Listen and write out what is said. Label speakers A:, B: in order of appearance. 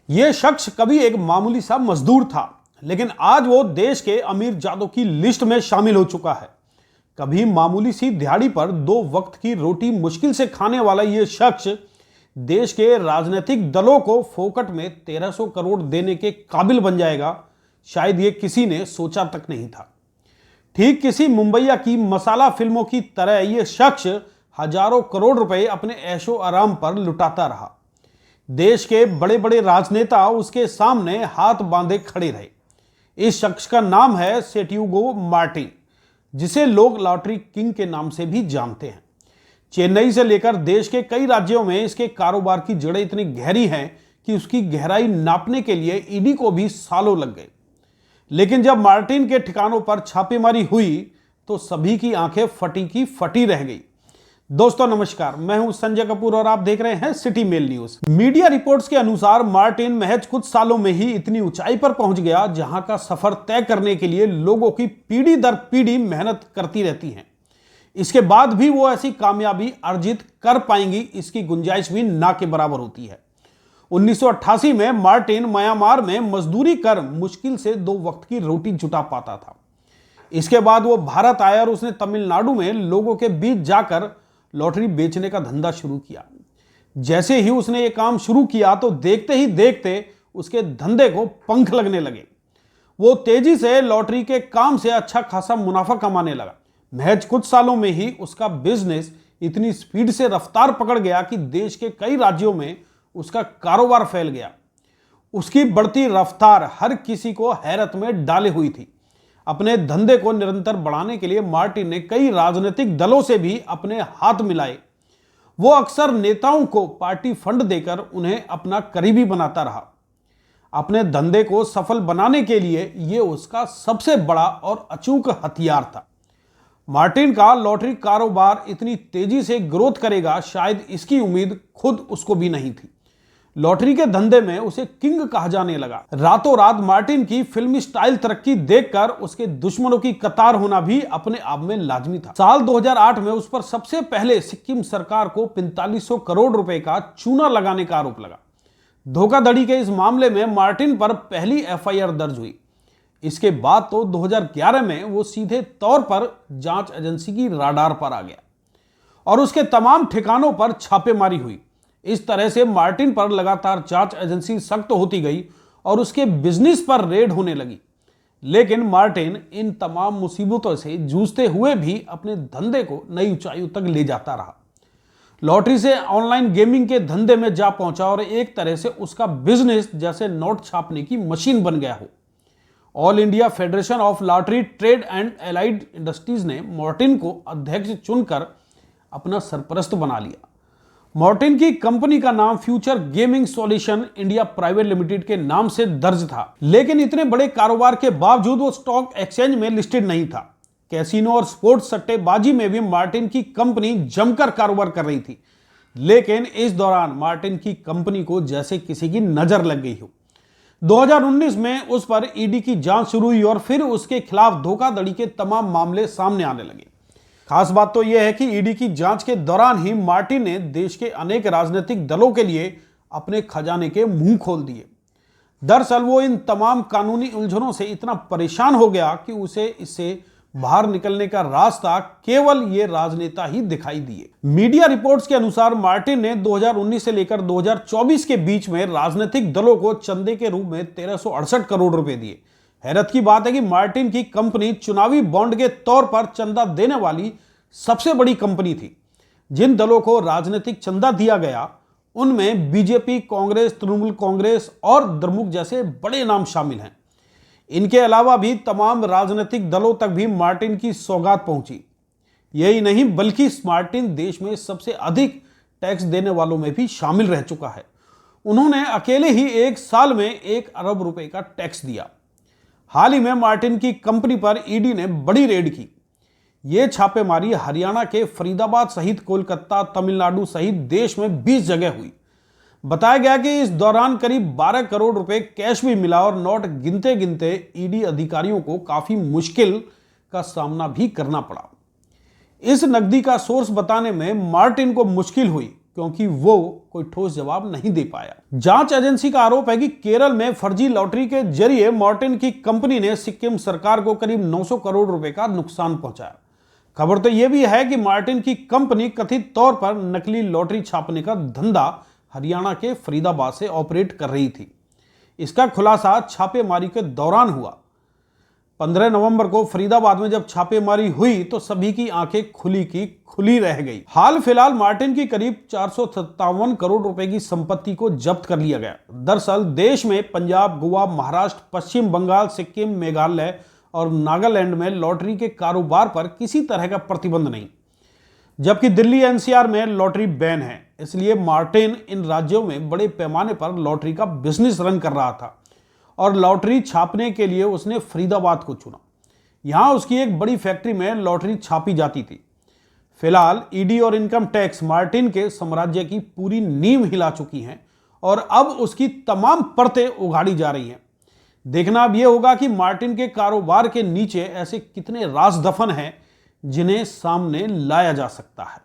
A: यह शख्स कभी एक मामूली सा मजदूर था, लेकिन आज वो देश के अमीर जादों की लिस्ट में शामिल हो चुका है। कभी मामूली सी दिहाड़ी पर 2 वक्त की रोटी मुश्किल से खाने वाला यह शख्स देश के राजनीतिक दलों को फोकट में 1300 करोड़ देने के काबिल बन जाएगा, शायद ये किसी ने सोचा तक नहीं था। ठीक किसी मुंबईया की मसाला फिल्मों की तरह यह शख्स हजारों करोड़ रुपए अपने ऐशो आराम पर लुटाता रहा। देश के बड़े बड़े राजनेता उसके सामने हाथ बांधे खड़े रहे। इस शख्स का नाम है सेट्यूगो मार्टिन, जिसे लोग लॉटरी किंग के नाम से भी जानते हैं। चेन्नई से लेकर देश के कई राज्यों में इसके कारोबार की जड़ें इतनी गहरी हैं कि उसकी गहराई नापने के लिए ईडी को भी सालों लग गए। लेकिन जब मार्टिन के ठिकानों पर छापेमारी हुई तो सभी की आंखें फटी की फटी रह गई। दोस्तों नमस्कार, मैं हूं संजय कपूर और आप देख रहे हैं City Mail News. Media reports के अनुसार मार्टिन महज कुछ सालों में ही इतनी ऊंचाई पर पहुंच गया जहां का सफर तय करने के लिए लोगों की पीढ़ी दर पीढ़ी मेहनत करती रहती है। इसके बाद भी वो ऐसी कामयाबी अर्जित कर पाएंगी, इसकी गुंजाइश भी ना के बराबर होती है। 1988 में मार्टिन म्यांमार में मजदूरी कर मुश्किल से 2 वक्त की रोटी जुटा पाता था। इसके बाद वो भारत आया और उसने तमिलनाडु में लोगों के बीच जाकर लॉटरी बेचने का धंधा शुरू किया। जैसे ही उसने ये काम शुरू किया तो देखते ही देखते उसके धंधे को पंख लगने लगे। वो तेजी से लॉटरी के काम से अच्छा खासा मुनाफा कमाने लगा। महज कुछ सालों में ही उसका बिजनेस इतनी स्पीड से रफ्तार पकड़ गया कि देश के कई राज्यों में उसका कारोबार फैल गया। उसकी बढ़ती रफ्तार हर किसी को हैरत में डाले हुई थी। अपने धंधे को निरंतर बढ़ाने के लिए मार्टिन ने कई राजनीतिक दलों से भी अपने हाथ मिलाए। वो अक्सर नेताओं को पार्टी फंड देकर उन्हें अपना करीबी बनाता रहा। अपने धंधे को सफल बनाने के लिए यह उसका सबसे बड़ा और अचूक हथियार था। मार्टिन का लॉटरी कारोबार इतनी तेजी से ग्रोथ करेगा, शायद इसकी उम्मीद खुद उसको भी नहीं थी। लॉटरी के धंधे में उसे किंग कहा जाने लगा। रातों रात मार्टिन की फिल्मी स्टाइल तरक्की देखकर उसके दुश्मनों की कतार होना भी अपने आप में लाजमी था। साल 2008 में उस पर सबसे पहले सिक्किम सरकार को 4500 करोड़ रुपए का चूना लगाने का आरोप लगा। धोखाधड़ी के इस मामले में मार्टिन पर पहली एफआईआर दर्ज हुई। इसके बाद तो 2011 में वो सीधे तौर पर जांच एजेंसी की राडार पर आ गया और उसके तमाम ठिकानों पर छापेमारी हुई। इस तरह से मार्टिन पर लगातार जांच एजेंसी सख्त होती गई और उसके बिजनेस पर रेड होने लगी। लेकिन मार्टिन इन तमाम मुसीबतों से जूझते हुए भी अपने धंधे को नई ऊंचाइयों तक ले जाता रहा। लॉटरी से ऑनलाइन गेमिंग के धंधे में जा पहुंचा और एक तरह से उसका बिजनेस जैसे नोट छापने की मशीन बन गया हो। All India federation of lottery trade and allied industries ने मार्टिन को अध्यक्ष चुनकर अपना सरपरस्त बना लिया। मार्टिन की कंपनी का नाम future gaming solution India private limited के नाम से दर्ज था, लेकिन इतने बड़े कारोबार के बावजूद वो स्टॉक एक्सचेंज में लिस्टेड नहीं था। कैसीनो और स्पोर्ट्स सट्टेबाजी में भी मार्टिन की कंपनी जमकर कारोबार कर रही थी, लेकिन इस दौरान मार्टिन की कंपनी को जैसे किसी की नजर लग गई हो। 2019 में उस पर ईडी की जांच शुरू हुई और फिर उसके खिलाफ धोखाधड़ी के तमाम मामले सामने आने लगे। खास बात तो यह है कि ईडी की जांच के दौरान ही मार्टिन ने देश के अनेक राजनीतिक दलों के लिए अपने खजाने के मुंह खोल दिए। दरअसल वो इन तमाम कानूनी उलझनों से इतना परेशान हो गया कि उसे इससे बाहर निकलने का रास्ता केवल ये राजनेता ही दिखाई दिए। मीडिया रिपोर्ट्स के अनुसार मार्टिन ने 2019 से लेकर 2024 के बीच में राजनीतिक दलों को चंदे के रूप में 1368 करोड़ रुपए दिए। हैरत की बात है कि मार्टिन की कंपनी चुनावी बॉन्ड के तौर पर चंदा देने वाली सबसे बड़ी कंपनी थी। जिन दलों को राजनीतिक चंदा दिया गया उनमें बीजेपी, कांग्रेस, तृणमूल कांग्रेस और द्रमुक जैसे बड़े नाम शामिल हैं। इनके अलावा भी तमाम राजनीतिक दलों तक भी मार्टिन की सौगात पहुंची। यही नहीं बल्कि मार्टिन देश में सबसे अधिक टैक्स देने वालों में भी शामिल रह चुका है। उन्होंने अकेले ही एक साल में 1 अरब रुपए का टैक्स दिया। हाल ही में मार्टिन की कंपनी पर ईडी ने बड़ी रेड की। यह छापेमारी हरियाणा के फरीदाबाद सहित कोलकाता, तमिलनाडु सहित देश में 20 जगह हुई। बताया गया कि इस दौरान करीब 12 करोड़ रुपए कैश भी मिला और नोट गिनते गिनते ईडी अधिकारियों को काफी मुश्किल का सामना भी करना पड़ा। इस नकदी का सोर्स बताने में मार्टिन को मुश्किल हुई, क्योंकि वो कोई ठोस जवाब नहीं दे पाया। जांच एजेंसी का आरोप है कि केरल में फर्जी लॉटरी के जरिए मार्टिन की कंपनी ने सिक्किम सरकार को करीब 900 करोड़ रुपए का नुकसान पहुंचाया। खबर तो यह भी है कि मार्टिन की कंपनी कथित तौर पर नकली लॉटरी छापने का धंधा हरियाणा के फरीदाबाद से ऑपरेट कर रही थी। इसका खुलासा छापेमारी के दौरान हुआ। 15 नवंबर को फरीदाबाद में जब छापेमारी हुई तो सभी की आंखें खुली की खुली रह गई। हाल फिलहाल मार्टिन की करीब 457 करोड़ रुपए की संपत्ति को जब्त कर लिया गया। दरअसल देश में पंजाब, गोवा, महाराष्ट्र, पश्चिम बंगाल, सिक्किम, मेघालय और नागालैंड में लॉटरी के कारोबार पर किसी तरह का प्रतिबंध नहीं, जबकि दिल्ली एनसीआर में लॉटरी बैन है। इसलिए मार्टिन इन राज्यों में बड़े पैमाने पर लॉटरी का बिजनेस रन कर रहा था और लॉटरी छापने के लिए उसने फरीदाबाद को चुना। यहां उसकी एक बड़ी फैक्ट्री में लॉटरी छापी जाती थी। फिलहाल ईडी और इनकम टैक्स मार्टिन के साम्राज्य की पूरी नींव हिला चुकी हैं और अब उसकी तमाम परतें उगाड़ी जा रही हैं। देखना अब यह होगा कि मार्टिन के कारोबार के नीचे ऐसे कितने राज दफन हैं जिन्हें सामने लाया जा सकता है।